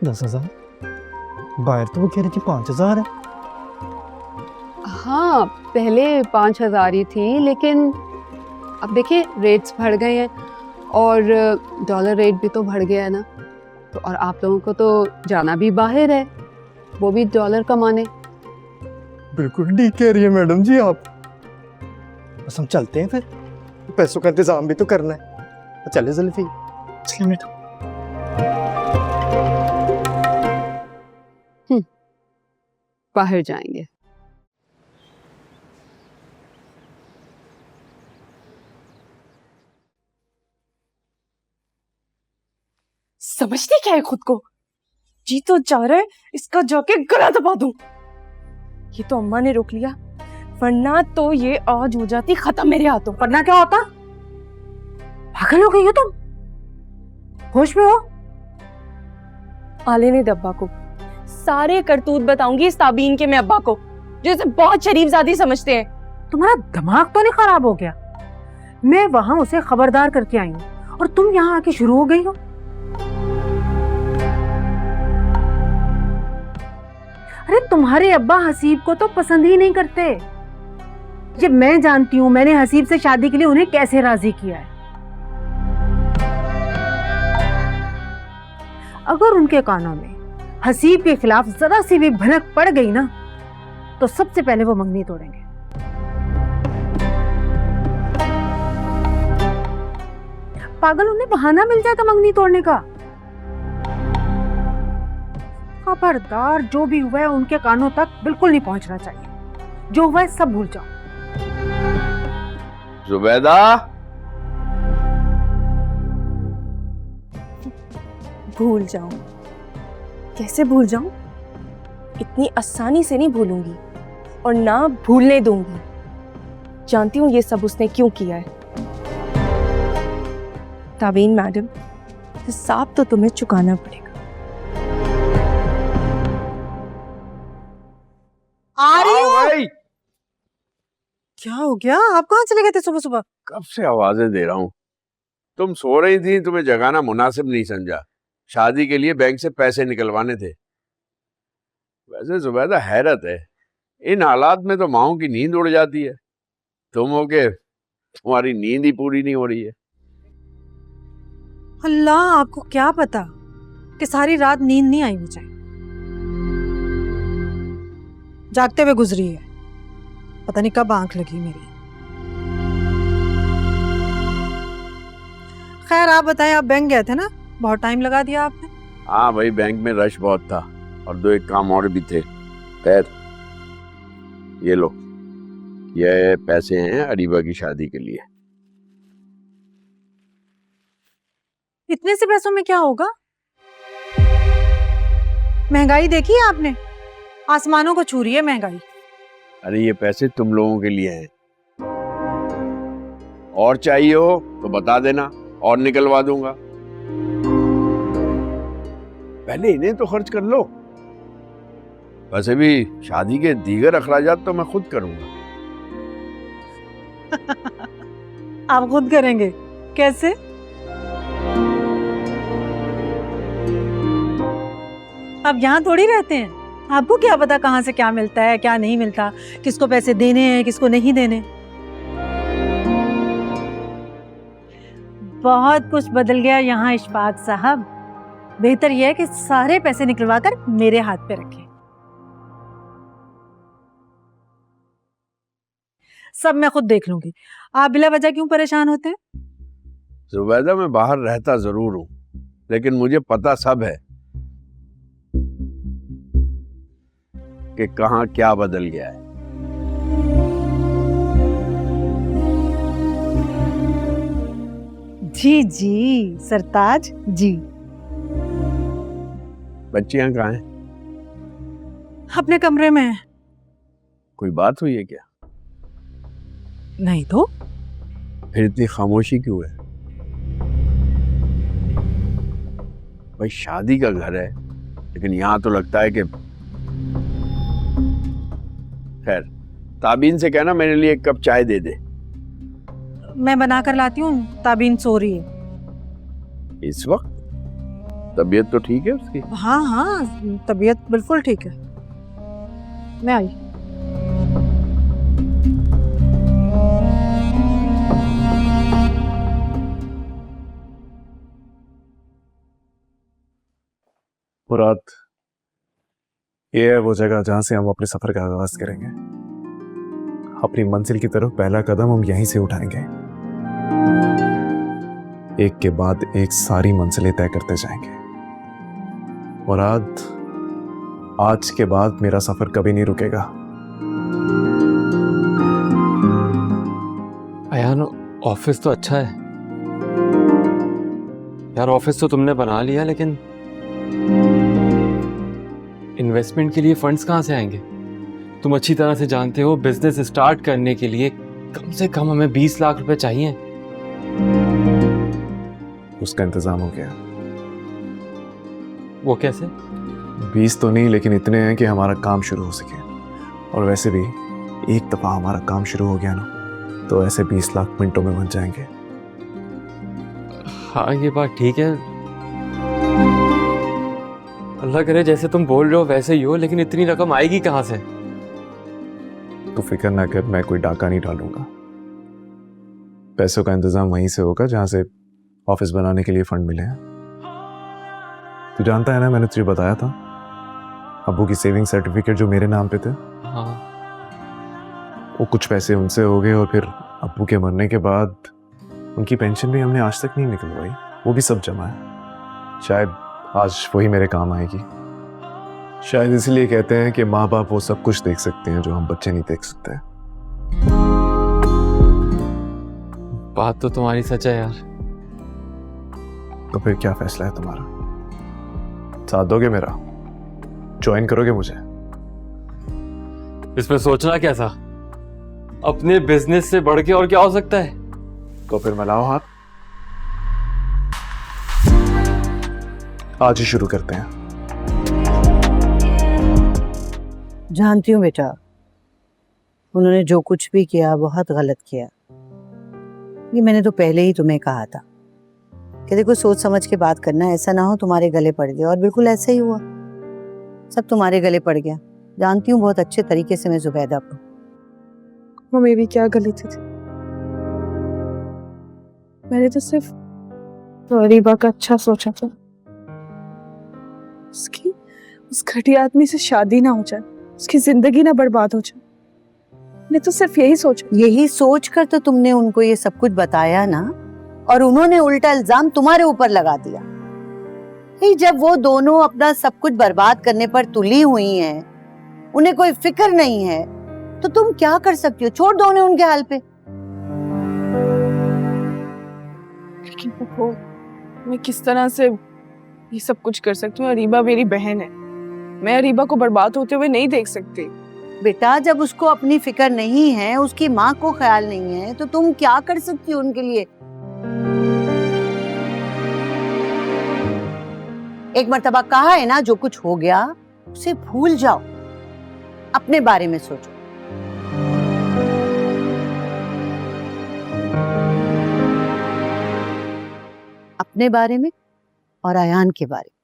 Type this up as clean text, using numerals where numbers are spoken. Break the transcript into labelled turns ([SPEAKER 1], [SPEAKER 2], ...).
[SPEAKER 1] 10,000? बाहर तो वो कह रही थी 5,000 है।
[SPEAKER 2] हाँ, पहले 5,000 ही थी, लेकिन अब देखिए रेट्स बढ़ गए हैं और डॉलर रेट भी तो बढ़ गया है ना, तो और आप लोगों को तो जाना भी बाहर है, वो भी डॉलर कमाने।
[SPEAKER 1] बिल्कुल ठीक कह रही है मैडम जी आप। बस हम चलते हैं फिर, पैसों का इंतजाम भी तो करना है। तो चले जुल्फी, चलिए बेटा।
[SPEAKER 2] बाहर जाएंगे।
[SPEAKER 3] समझती क्या है खुद को? जी तो चाह रहा है इसका जाके गला दबा दूं। ये तो अम्मा ने रोक लिया, वरना तो ये आज हो जाती खत्म मेरे हाथों।
[SPEAKER 4] वरना क्या होता? पागल हो गई हो तुम? होश में हो?
[SPEAKER 3] आले ने अब्बा को सारे करतूत बताऊंगी इस ताबीन के मैं अब्बा को, जो इसे बहुत शरीफजादी समझते हैं।
[SPEAKER 4] तुम्हारा दिमाग तो नहीं खराब हो गया? मैं वहां उसे खबरदार करके आई हूँ और तुम यहाँ आके शुरू हो गई हो। अरे तुम्हारे अब्बा हसीब को तो पसंद ही नहीं करते। ये मैं जानती हूँ, मैंने हसीब से शादी के लिए उन्हें कैसे राजी किया है। अगर उनके कानों में हसीब के खिलाफ जरा सी भी भनक पड़ गई ना, तो सबसे पहले वो मंगनी तोड़ेंगे। पागल, उन्हें बहाना मिल जाएगा मंगनी तोड़ने का। खबरदार, जो भी हुआ है उनके कानों तक बिल्कुल नहीं पहुंचना चाहिए। जो हुआ है सब भूल जाओ।
[SPEAKER 5] जुबैदा,
[SPEAKER 3] भूल जाऊं? कैसे भूल जाऊं? इतनी आसानी से नहीं भूलूंगी और ना भूलने दूंगी। जानती हूं ये सब उसने क्यों किया है। ताबीन मैडम, हिसाब तो तुम्हें चुकाना पड़ेगा।
[SPEAKER 4] आ रही हो?
[SPEAKER 5] भाई
[SPEAKER 4] क्या हो गया? आप कहाँ चले गए थे सुबह सुबह?
[SPEAKER 5] कब से आवाजें दे रहा हूँ, तुम सो रही थी, तुम्हें जगाना मुनासिब नहीं समझा। शादी के लिए बैंक से पैसे निकलवाने थे। वैसे जुबैदा हैरत है, इन हालात में तो माओं की नींद उड़ जाती है। तुम हो के तुम्हारी नींद ही पूरी नहीं हो रही है।
[SPEAKER 4] अल्लाह, आपको क्या पता कि सारी रात नींद नहीं आई मुझे। जागते हुए गुजरी है, पता नहीं कब आंख लगी मेरी। खैर आप बताएं, आप बैंक गए थे ना, बहुत टाइम लगा दिया आपने।
[SPEAKER 5] हाँ भाई, बैंक में रश बहुत था और 2-1 काम और भी थे। खैर, ये लो, ये पैसे हैं अरीबा की शादी के लिए।
[SPEAKER 4] इतने से पैसों में क्या होगा? महंगाई देखी है आपने? आसमानों को छू रही है महंगाई।
[SPEAKER 5] अरे ये पैसे तुम लोगों के लिए हैं, और चाहिए हो तो बता देना और निकलवा दूंगा। पहले इन्हें तो खर्च कर लो। वैसे भी शादी के दीगर अखराजात तो मैं खुद करूंगा।
[SPEAKER 4] आप खुद करेंगे? कैसे? आप यहाँ थोड़ी रहते हैं, आपको क्या पता कहाँ से क्या मिलता है क्या नहीं मिलता, किसको पैसे देने हैं किसको नहीं देने। बहुत कुछ बदल गया यहाँ इशफाक साहब। बेहतर यह है कि सारे पैसे निकलवा कर मेरे हाथ पे रखें। सब मैं खुद देख लूंगी। आप बिला वजह क्यों परेशान होते हैं?
[SPEAKER 5] जुबैदा, मैं बाहर रहता जरूर हूँ, लेकिन मुझे पता सब है कि कहाँ क्या बदल गया है।
[SPEAKER 4] जी जी सरताज जी।
[SPEAKER 5] बच्चियां कहाँ हैं?
[SPEAKER 4] अपने कमरे में है।
[SPEAKER 5] कोई बात हुई है क्या?
[SPEAKER 4] नहीं तो
[SPEAKER 5] फिर इतनी खामोशी क्यों है? भाई शादी का घर है, लेकिन यहाँ तो लगता है कि खैर, ताबीन से कहना मेरे लिए 1 कप चाय दे दे।
[SPEAKER 4] मैं बना कर लाती हूँ, ताबीन सो रही है।
[SPEAKER 5] इस वक्त? तबीयत तो ठीक है उसकी?
[SPEAKER 4] हाँ हाँ, तबीयत बिल्कुल ठीक है। मैं आई।
[SPEAKER 6] मुराद, ये है वो जगह जहां से हम अपने सफर का आगाज करेंगे। अपनी मंजिल की तरफ पहला कदम हम यहीं से उठाएंगे। एक के बाद एक सारी मंजिलें तय करते जाएंगे। मुराद, आज के बाद मेरा सफर कभी नहीं रुकेगा।
[SPEAKER 7] अयान, ऑफिस तो अच्छा है यार, ऑफिस तो तुमने बना लिया, लेकिन इन्वेस्टमेंट के लिए फंड्स कहाँ से आएंगे? तुम अच्छी तरह से जानते हो, बिजनेस स्टार्ट करने के लिए कम से कम हमें 20 लाख रुपए चाहिए।
[SPEAKER 6] उसका इंतजाम हो गया।
[SPEAKER 7] वो कैसे?
[SPEAKER 6] 20 तो नहीं, लेकिन इतने हैं कि हमारा काम शुरू हो सके। और वैसे भी एक दफा हमारा काम शुरू हो गया ना, तो ऐसे 20 लाख मिनटों में बन जाएंगे।
[SPEAKER 7] हाँ, ये बात ठीक है। अल्लाह करे जैसे तुम बोल रहे हो वैसे ही हो, लेकिन इतनी रकम आएगी कहाँ से?
[SPEAKER 6] तो फिक्र ना कर, मैं कोई डाका नहीं डालूंगा। पैसों का इंतजाम वहीं से होगा जहां से ऑफिस बनाने के लिए फंड मिले हैं। तू जानता है ना, मैंने तुझे बताया था अब्बू की सेविंग सर्टिफिकेट जो मेरे नाम पे थे,
[SPEAKER 7] हाँ।
[SPEAKER 6] वो कुछ पैसे उनसे हो गए, और फिर अब्बू के मरने के बाद उनकी पेंशन भी हमने आज तक नहीं निकलवाई। वो भी सब जमा है। शायद आज वही मेरे काम आएगी। शायद इसलिए कहते हैं कि माँ बाप वो सब कुछ देख सकते हैं जो हम बच्चे नहीं देख सकते।
[SPEAKER 7] बात तो तुम्हारी सच है यार।
[SPEAKER 6] तो फिर क्या फैसला है तुम्हारा? साथ दोगे मेरा? ज्वाइन करोगे मुझे?
[SPEAKER 7] इसमें सोचना क्या था? अपने बिजनेस से बढ़ के और क्या हो सकता है?
[SPEAKER 6] तो फिर मिलाओ हाथ, आज ही शुरू करते हैं।
[SPEAKER 8] जानती हूँ बेटा, उन्होंने जो कुछ भी किया बहुत गलत किया। ये मैंने तो पहले ही तुम्हें कहा था कि देखो, सोच समझ के बात करना, ऐसा ना हो तुम्हारे गले पड़ गया। और बिल्कुल ऐसा ही हुआ, सब तुम्हारे गले पड़ गया। जानती हूँ बहुत अच्छे तरीके से मैं जुबैदा को।
[SPEAKER 3] वो मेरी क्या गलती थी? मैंने तो सिर्फ रीबा का अच्छा सोचा था। उसकी उस घटिया आदमी से शादी ना हो जाए, उसकी जिंदगी ना बर्बाद हो जाए। मैंने तो सिर्फ यही सोचा।
[SPEAKER 8] यही सोच कर तो तुमने उनको ये सब कुछ बताया ना, और उन्होंने उल्टा इल्जाम तुम्हारे ऊपर लगा दिया। जब वो दोनों अपना सब कुछ बर्बाद करने पर तुली हुई हैं, उन्हें कोई फिक्र नहीं है, तो तुम क्या कर सकती हो? छोड़ दो उन्हें उनके हाल पे।
[SPEAKER 3] लेकिन वो, मैं किस तरह से ये सब कुछ कर सकती हूँ? अरीबा मेरी बहन है, मैं अरीबा को बर्बाद होते हुए नहीं देख सकती।
[SPEAKER 8] बेटा, जब उसको अपनी फिक्र नहीं है, उसकी माँ को ख्याल नहीं है, तो तुम क्या कर सकती हो उनके लिए? एक मर्तबा कहा है ना, जो कुछ हो गया उसे भूल जाओ, अपने बारे में सोचो। अपने बारे में और अयान के बारे में।